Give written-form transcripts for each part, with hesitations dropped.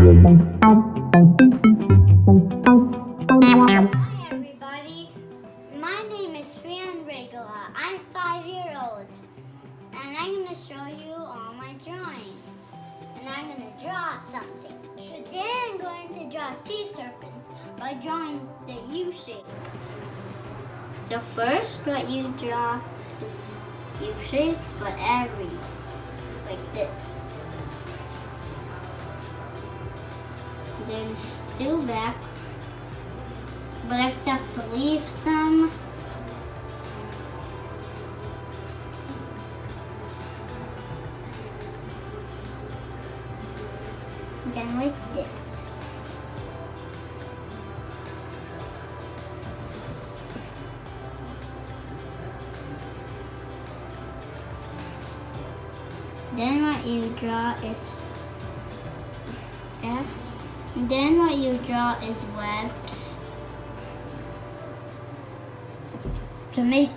everybody, my name is Fran Regula. I'm 5 years old and I'm going to show you all my drawings. And I'm going to draw something. Today I'm going to draw a sea serpent by drawing the U shape. So first what you draw is U shapes, but like this. Then still back, but except to leave some. Then like this. Then what you draw is that. Then what you draw is webs to make,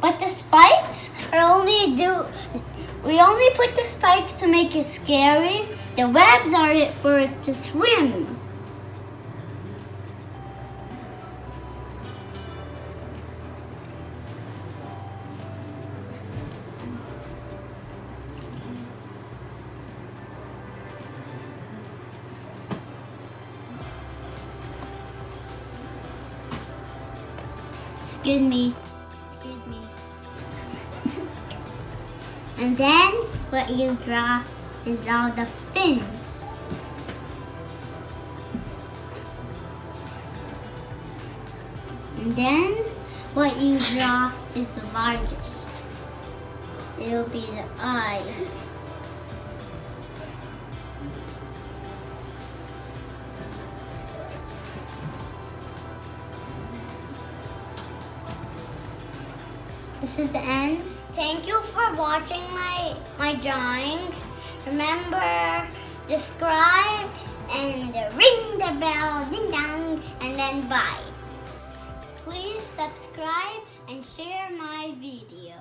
but the spikes are we only put the spikes to make it scary. The webs are for it to swim. Excuse me. And then what you draw is all the fins. And then what you draw is the largest. It will be the eye. This is the end. Thank you for watching my drawing. Remember, subscribe and ring the bell, ding dong, and then bye. Please subscribe and share my video.